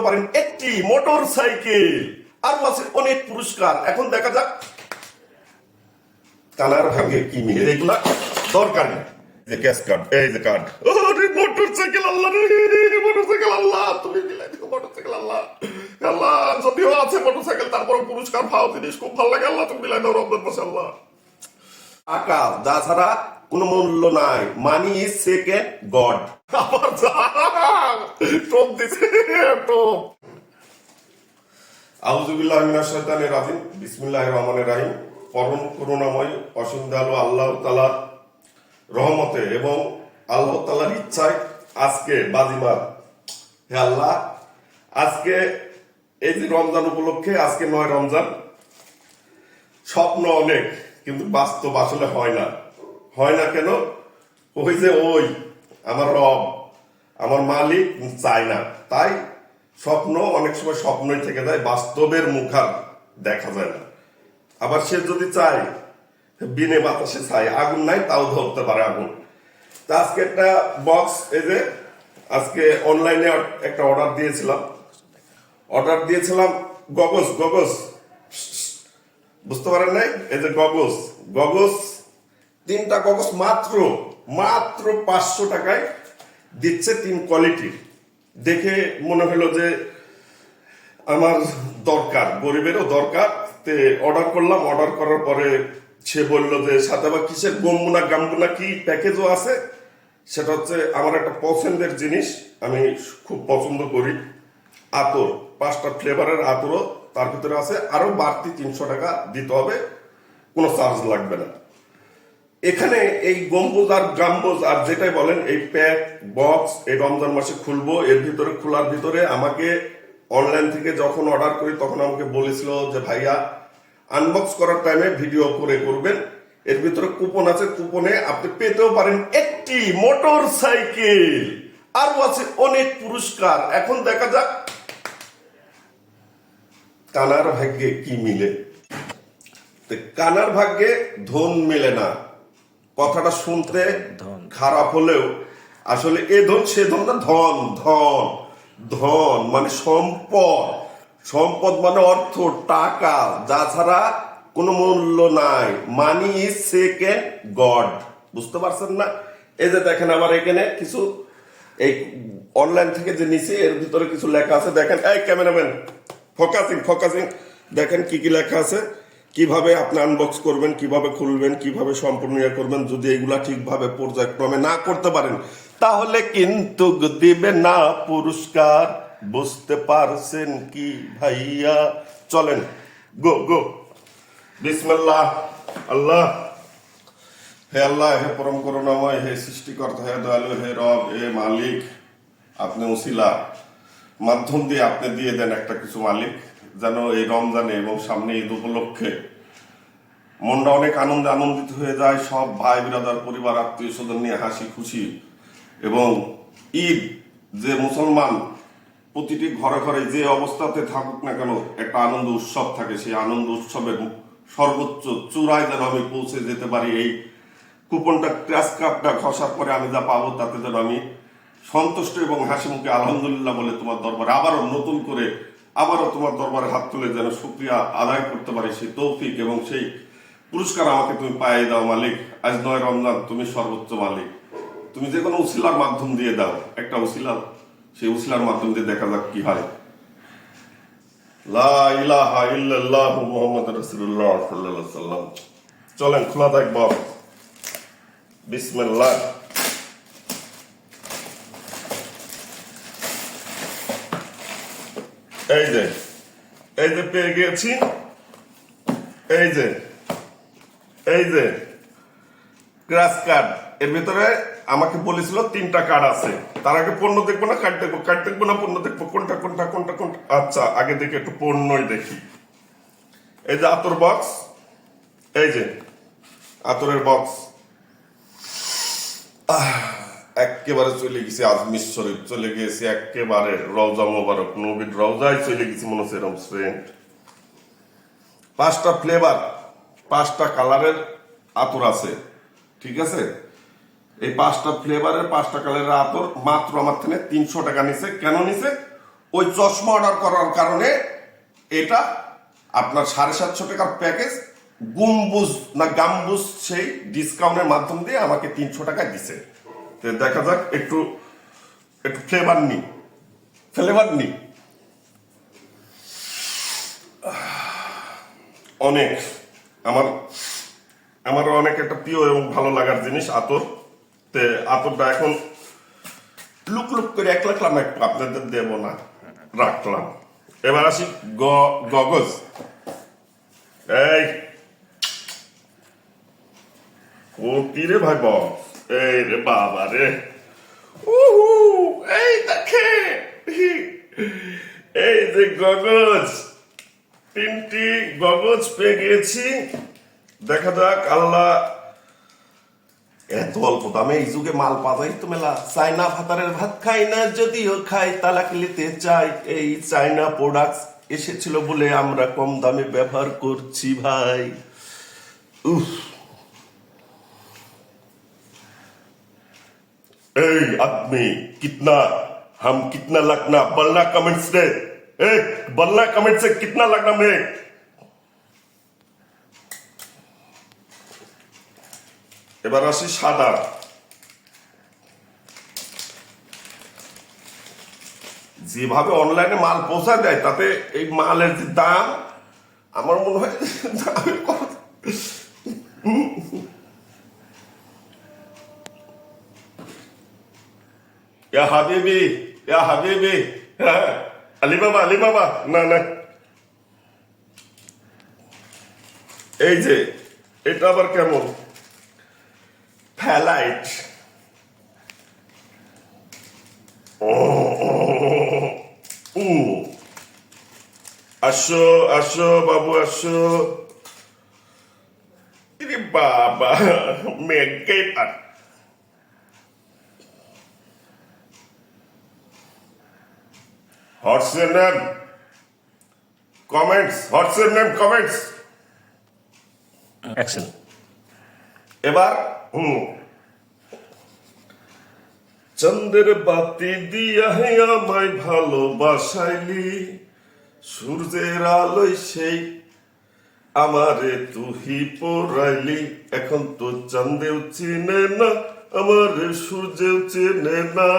পারেন একটি motor cycle, আরো আছে অনেক পুরস্কার। এখন দেখা যাক কানার ভাগে কি মিলে। এগুলা দরকার নেই। যে ক্যাশ কার্ড, এই যে কার্ড, মোটর সাইকেল, আল্লাহ রে, মোটর সাইকেল, আল্লাহ তুমি মিলাই দিও মোটর সাইকেল, আল্লাহ আল্লাহ। যদিও আছে মোটর সাইকেল, তারপরে পুরস্কার ভাও জিনিস খুব ভালো লাগে, আল্লাহ তুমি মিলাই দাও রমজান মাসে, আল্লাহ। টাকা যা ছাড়া কোনো মূল্য নাই, মানি ইজ সেকেন্ড গড। আবার টোপ দিছে, টোপ। আউযুবিল্লাহি মিনাশ শাইতানির রাজিম, বিসমিল্লাহির রহমানির রহিম। পরম করুণাময় অসীম দয়ালু আল্লাহ তাআলার রহমতে এবং আল্লাহ তাআলার ইচ্ছায় আজকে বাজিমাত। হে আল্লাহ, আজকে এই যে রমজান উপলক্ষে, আজকে 9 রমজান। স্বপ্ন অনেক, কিন্তু বাস্তব আসলে হয় না। হয় না কেন? ওই যে আমার রব, আমার মালিক চায় না, তাই স্বপ্ন অনেক সময় স্বপ্নই থেকে যায়, বাস্তবের মুখার দেখা যায় না। আবার সে যদি চায়, বিনে বাতাসে চায়, আগুন নাই তাও ধরতে পারে আগুন। তা আজকে একটা বক্স, এই যে আজকে অনলাইনে একটা অর্ডার দিয়েছিলাম গগস, বুঝতে পারেন নাই? এই যে গগস 3টা গগস মাত্র 500 টাকায় দিচ্ছে, 3 কোয়ালিটি। দেখে মনে হলো যে আমার দরকার, গরিবেরও দরকার। অর্ডার করলাম। অর্ডার করার পরে সে বলল যে সাথে আবার কিসের গাম্বুনা কি প্যাকেজও আছে। সেটা হচ্ছে আমার একটা পছন্দের জিনিস, আমি খুব পছন্দ করি, আতর। 5টা ফ্লেভারের আতরও তার ভিতরে আছে। আরো বাড়তি 300 টাকা দিতে হবে, কোনো চার্জ লাগবে না। এখানে এই গম্বুজ আর গাম্বুজ আর যেটাই বলেন, এই প্যাক বক্স এই রমজান মাসে খুলবো। এর ভিতরে খোলার ভিতরে আমাকে অনলাইন থেকে যখন অর্ডার করি তখন আমাকে বলেছিল যে ভাইয়া আনবক্স করার টাইমে ভিডিও করে করবেন। এর ভিতরে কুপন আছে, কুপনে আপনি পেতেও পারেন একটি মোটর সাইকেল, আরো আছে অনেক পুরস্কার। এখন দেখা যাক কানার ভাগ্যে কি মিলে। কানার ভাগ্যে ধন মেলে না, কথাটা শুনতে খারাপ হলেও আসলে এ ধন সে ধন না, ধন ধন ধন মানে সম্পদ মানে অর্থ, টাকা, যা ছাড়া কোনো মূল্য নাই। মানি ইজ সেকেন্ড গড, বুঝতে পারছেন না? এই যে দেখেন আমার এখানে কিছু এই অনলাইন থেকে যে নিচে এর ভিতরে কিছু লেখা আছে, দেখেন। এই ক্যামেরাম্যান, ফোকাসিং, দেখেন কি কি লেখা আছে, কিভাবে আপনি আনবক্স করবেন, কিভাবে খুলবেন, কিভাবে সম্পূর্ণ করবেন। যদি এগুলা ঠিকভাবে পর্যায়ক্রমে না করতে পারেন তাহলে কিন্তু দিবে না পুরস্কার। বুঝতে পারছেন কি ভাইয়া? চলেন, গো বিসমিল্লাহ। আল্লাহ, হে আল্লাহ, হে পরম করুণাময়, হে সৃষ্টিকর্তা, হে দয়ালু, হে রব, হে মালিক, আপনি উসিলা মাধ্যম দিয়ে আপনি দিয়ে দেন একটা কিছু মালিক, যেন এই রমজানে এবং সামনে ঈদ উপলক্ষে মনটা অনেক আনন্দিত হয়ে যায়। সব ভাই বিরাদার, পরিবার, আত্মীয় স্বজন নিয়ে হাসি খুশি। এবং ঈদ যে মুসলমান প্রতিটি ঘরে ঘরে যে অবস্থাতে থাকুক না কেন, একটা আনন্দ উৎসব থাকে। সেই আনন্দ উৎসবের সর্বোচ্চ চূড়ায় যেন আমি পৌঁছে যেতে পারি। এই কুপনটা, ক্র্যাশ কার্ডটা ঘষার পরে আমি যা পাবো তাতে যেন আমি সন্তুষ্ট এবং হাসি মুখে আলহামদুলিল্লাহ বলে তোমার দরবারে আবারও নতুন করে তোমার দরবারে হাত তুলে যেন শুকরিয়া আদায় করতে পারি। সেই তৌফিক এবং সেই পুরস্কার আমাকে তুমি পাইয়ে দাও মালিক। আজ 9 রমজান, তুমি সর্বোচ্চ মালিক। তুমি যে কোনো উসিলার মাধ্যম দিয়ে দাও, একটা উসিলা, সেই উসিলার মাধ্যম দিয়ে দেখা যাক কি হয়। লা ইলাহা ইল্লাল্লাহু মুহাম্মাদুর রাসূলুল্লাহ সাল্লাল্লাহু আলাইহি ওয়াসাল্লাম। চলেন খোলা থাকব। বিসমিল্লাহ। এই যে পেয়ে গেছি। এই যে ক্র্যাশ কার্ড। এর ভিতরে আমাকে বলেছিল 3টা কার্ড আছে। তার আগে পণ্য দেখবো না কার্ড দেখবো না পণ্য দেখবো, কোনটা। আচ্ছা, আগে দেখি একটু পণ্যই দেখি। এই যে আতর বক্স, এই যে আতরের বক্স। একেবারে চলে গেছি আজমির শরীফ, চলে গেছি একেবারে রওজা মোবারক, নবীর রওজায় চলে গেছি মনে হচ্ছে এরকম সেন্ট। 5টা ফ্লেভার, 5টা কালারের আতর আছে, ঠিক আছে? এই 5টা ফ্লেভারের 5টা কালারের আতর মাত্র আমার থেকে 300 টাকা নিছে। কেন নিছে? ওই চশমা অর্ডার করার কারণে এটা আপনার 750 টাকার প্যাকেজ গুম্বুজ না গাম্বুজ সেই ডিসকাউন্টের মাধ্যম দিয়ে আমাকে 300 টাকায় দিছে। দেখা যাক একটু একটু ফ্লেভার নি অনেক আমার অনেক একটা প্রিয় এবং ভালো লাগার জিনিস আতর। আতরটা এখন লুক করে রাখলাম, একটু আপনাদের দেব না, রাখলাম। এবার আসি গগজ। এই ও কি রে ভাই বস, এই রে বাবা রে, এই দেখে, এই যে গগজ, 3টি গগজ পেয়ে গিয়েছি। দেখা যাক আল্লাহ এত অল্প দামে এই যুগে মাল পাওয়াই তো মেলা। চাইনা ভাতারের ভাত খাই না, যদিও খাই তালাক নিতে চাই। এই চাইনা প্রোডাক্ট এসেছিল বলে আমরা কম দামে ব্যবহার করছি ভাই। উফ, এই आदमी कितना, हम कितना लगना, बोलना कमेंट्स से, बोलना कमेंट से कितना लगना मैं। এবার আসি সাদা। যেভাবে অনলাইনে মাল পৌঁছা দেয় তাতে এই মালের যে দাম, আমার মনে হয় হাবিবি, হ্যাঁ আলিবাবা না, এই যে এটা আবার কেমন ফ্যালাইট। আসো বাবু আসো। বাবা মেঘে পাট। What's your name? Comments. What's your name? Comments. Excellent. এবার চন্দ্রের বাতি দিয়া হে আমায় ভালোবাসাইলি, সূর্যের আলোয় সেই আমারে তুহি পড়াইলি। এখন তো চাঁদেও চিনে না, আমারে সূর্যেও চিনে না।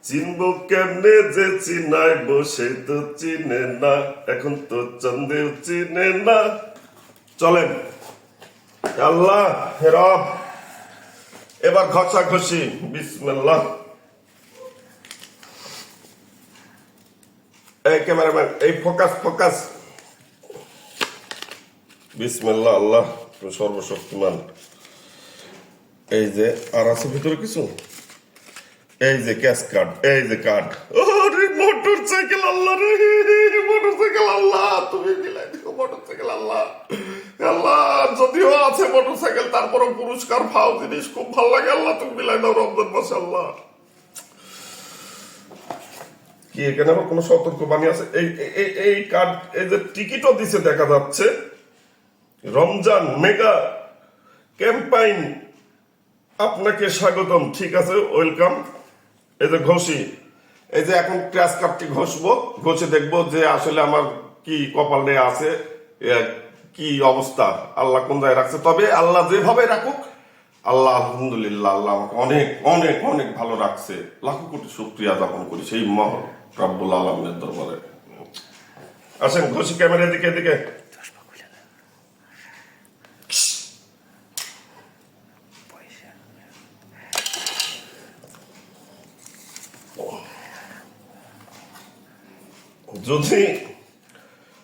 চিনব কেমনে যে চিনাই বসে তো চিনে না, এখন তো চাঁদেও চিনে না। চলেন আল্লাহ রব, এবার ঘষাঘষি। বিসমিল্লাহ। এই ক্যামেরাম্যান, এই ফোকাস। বিসমিল্লাহ, আল্লাহ সর্বশক্তিমান। এই যে আর আছে ভিতরে কিছু, এই যে ক্যাশ কার্ড, এই যে কার্ড। ওরে মোটরসাইকেল, আল্লাহ রে, মোটরসাইকেল আল্লাহ, তুমি মিলাই দিও মোটরসাইকেল আল্লাহ। আল্লাহ যদিও আছে মোটরসাইকেল, তারপরে পুরস্কার পাও জিনিস খুব ভালো লাগে। আল্লাহ তুমি মিলাই দাও রমজান মাসে। আল্লাহ কি এখানে আবার কোনো সতর্ক বাণী আছে? এই কার্ড, এই যে টিকিটও দিছে দেখা যাচ্ছে। রমজান মেগা ক্যাম্পাইন, আপনাকে স্বাগতম। ঠিক আছে, ওয়েলকাম। এই যে ঘষি, এই যে এখন ক্র্যাশ কার্ডটি ঘষবো, ঘষে দেখবো যে আসলে আমার কি কপালে আছে, কি অবস্থা, আল্লাহ কোন জায়গায় রাখছে। তবে আল্লাহ যেভাবে রাখুক, আল্লাহ আলহামদুলিল্লাহ, আল্লাহ আমাকে অনেক অনেক অনেক ভালো রাখছে। লাখো কোটি শুকরিয়া জ্ঞাপন করি সেই মহান রব্বুল আলামিনের দরবারে। আসেন ঘষি, ক্যামেরা এদিকে। যদি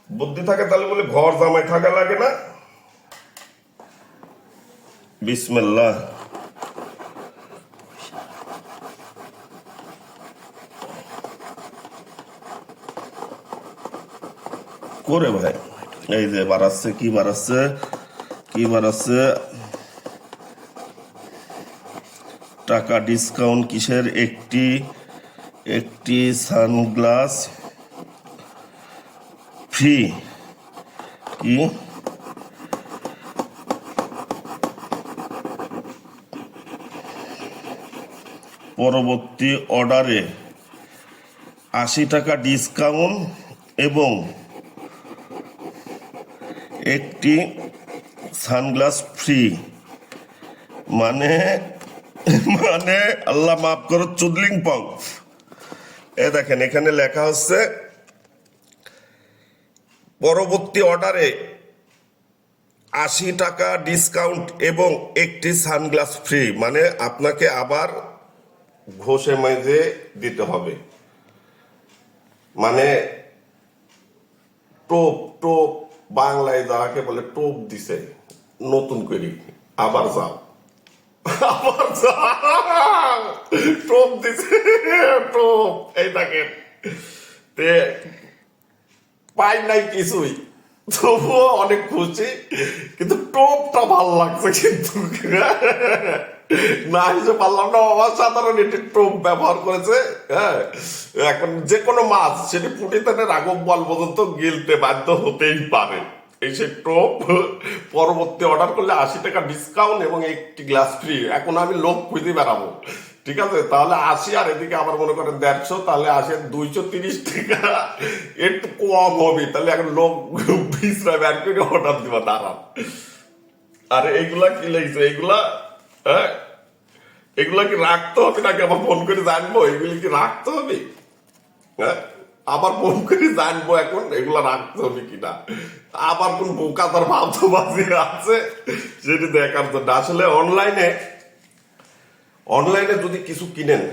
বুদ্ধি থাকে তাহলে বলে ঘর জামাই থাকা লাগে না। বিসমিল্লাহ। করে ভাই, এই যে বাড়াচ্ছে, কি বাড়াচ্ছে টাকা ডিসকাউন্ট কিসের? একটি সানগ্লাস ফ্রি। কি পরবর্তী অর্ডারে 80 টাকা ডিসকাউন্ট এবং একটি সানগ্লাস ফ্রি, মানে মানে আল্লাহ মাফ করো চুদলিং পং। এ দেখেন এখানে লেখা হচ্ছে পরবর্তী অর্ডারে 80 টাকা ডিসকাউন্ট এবং একটি সানগ্লাস ফ্রি, মানে আপনাকে আবার ঘষে মেজে দিতে হবে, মানে টোপ টোপ বাংলায় যাকে বলে টোপ দিছে নতুন করে, আবার যাও আবার যাও, টোপ দিছে টোপ। এই দেখেন তে পাই নাই কিছুই, তবুও অনেক খুশি, কিন্তু টোপটা ভালো লাগছে, কিন্তু না হিসেবে পারলাম না। অসাধারণ একটি টোপ ব্যবহার করেছে। হ্যাঁ, এখন যে কোনো মাছ সেটি পুটিতে রাঘব বল পর্যন্ত গিলতে বাধ্য হতেই পারে। এই সে টোপ পরবর্তী অর্ডার করলে 80 টাকা ডিসকাউন্ট এবং একটি গ্লাস ফ্রি। এখন আমি লোক খুঁজে বেড়াবো, ঠিক আছে? তাহলে 80 আর এদিকে আবার মনে করেন 150, তাহলে 80 230 টাকা একটু কম হবে। তাহলে এখন লোক 20 বের করে অর্ডার দিবা দাঁড়ান। আর এইগুলা কি লাগছে? এইগুলা হ্যাঁ, এগুলা কি রাখতে হবে নাকি আবার ফোন করে জানবো? এগুলি কি রাখতে হবে? হ্যাঁ, আবার ফোন করে জানবো এখন এগুলা রাখতে হবে কিনা। আবার কোন বোকাতার ভাবতে আছে সেটি দেখার জন্য। আসলে অনলাইনে যদি কিছু কিনেন,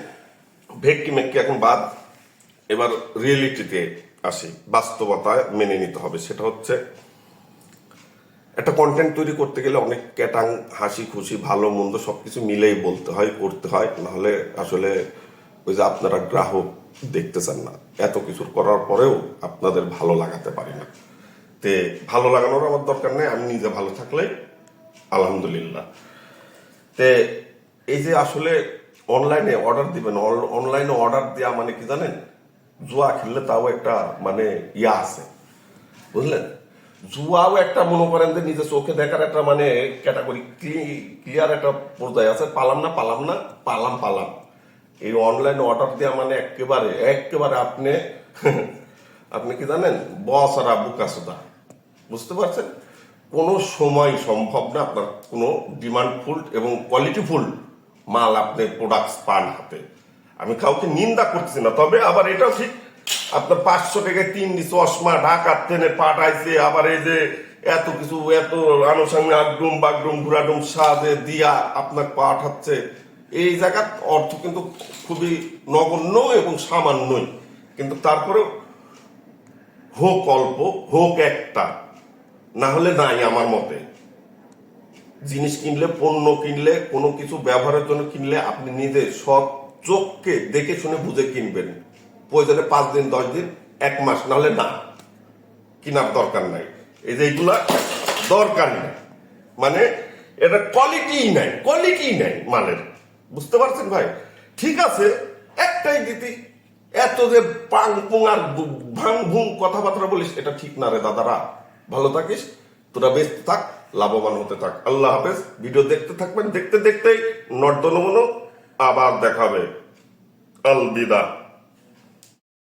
ভেটকি মেটকি এখন বাদ, এবার রিয়েলিটিতে আসি, বাস্তবতায় মেনে নিতে হবে। সেটা হচ্ছে একটা কন্টেন্ট তৈরি করতে গেলে অনেক ক্যাটাং, হাসি খুশি, ভালো মন্দ সবকিছু মিলেই বলতে হয়, করতে হয়, নাহলে আসলে ওই যে আপনারা গ্রাহক দেখতে চান না। এত কিছু করার পরেও আপনাদের ভালো লাগাতে পারি না। তে ভালো লাগানোর আমার দরকার নেই, আমি নিজে ভালো থাকলে আলহামদুলিল্লাহ। তে এই যে আসলে অনলাইনে অর্ডার দিবেন, অনলাইনে অর্ডার দেওয়া মানে কি জানেন? জুয়া খেললে তাও একটা মানে ইয়া আছে, বুঝলেন? জুয়াও একটা মনে করেন যে নিজের চোখে দেখার একটা মানে ক্যাটাগরি ক্লিয়ার একটা পর্যায়ে আছে। পালাম না পালাম না, পালাম পালাম। এই অনলাইনে অর্ডার দেওয়া মানে একেবারে একেবারে আপনি কি জানেন? বস আর আবু কাসুদা, বুঝতে পারছেন? কোনো সময় সম্ভব না আপনার কোনো ডিমান্ডফুল এবং কোয়ালিটিফুল মাল আপনি প্রোডাক্টস পান হাতে। আমি কাউকে নিন্দা করছি না, তবে আবার এটাও ঠিক, আপনার 500 টাকায় 3টি চশমা ঢাকার ট্রেনে পাঠাইছে, আবার এই যে এত কিছু এত আনুষঙ্গিক আগডুম বাগডুম ঘুরাডুম সাজে দিয়া আপনার পাঠাচ্ছে, এই জায়গার অর্থ কিন্তু খুবই নগণ্য এবং সামান্যই। কিন্তু তারপরেও হোক অল্প, হোক একটা, না হলে নাই। আমার মতে জিনিস কিনলে, পণ্য কিনলে, কোনো কিছু ব্যবহারের জন্য কিনলে আপনি নিজে সৎ চোখকে দেখে শুনে বুঝে কিনবেন। প্রয়োজনে 5 দিন 10 দিন 1 মাস, নাহলে না, কেনার দরকার নাই। এই যে এইগুলা দরকার নাই, মানে এটা কোয়ালিটি নাই মালের, বুঝতে পারছেন ভাই? ঠিক আছে, একটাই দিতি, এত যে পাং পুং আর ভাং ভুং কথাবার্তা বলিস, এটা ঠিক না রে দাদারা। ভালো থাকিস, তোরা বেঁচে থাক, লাভবান হতে থাক। আল্লাহ হাফেজ। ভিডিও দেখতে থাকবেন, দেখতে দেখতেই নর্দনমনো আবার দেখাবে। আলবিদা।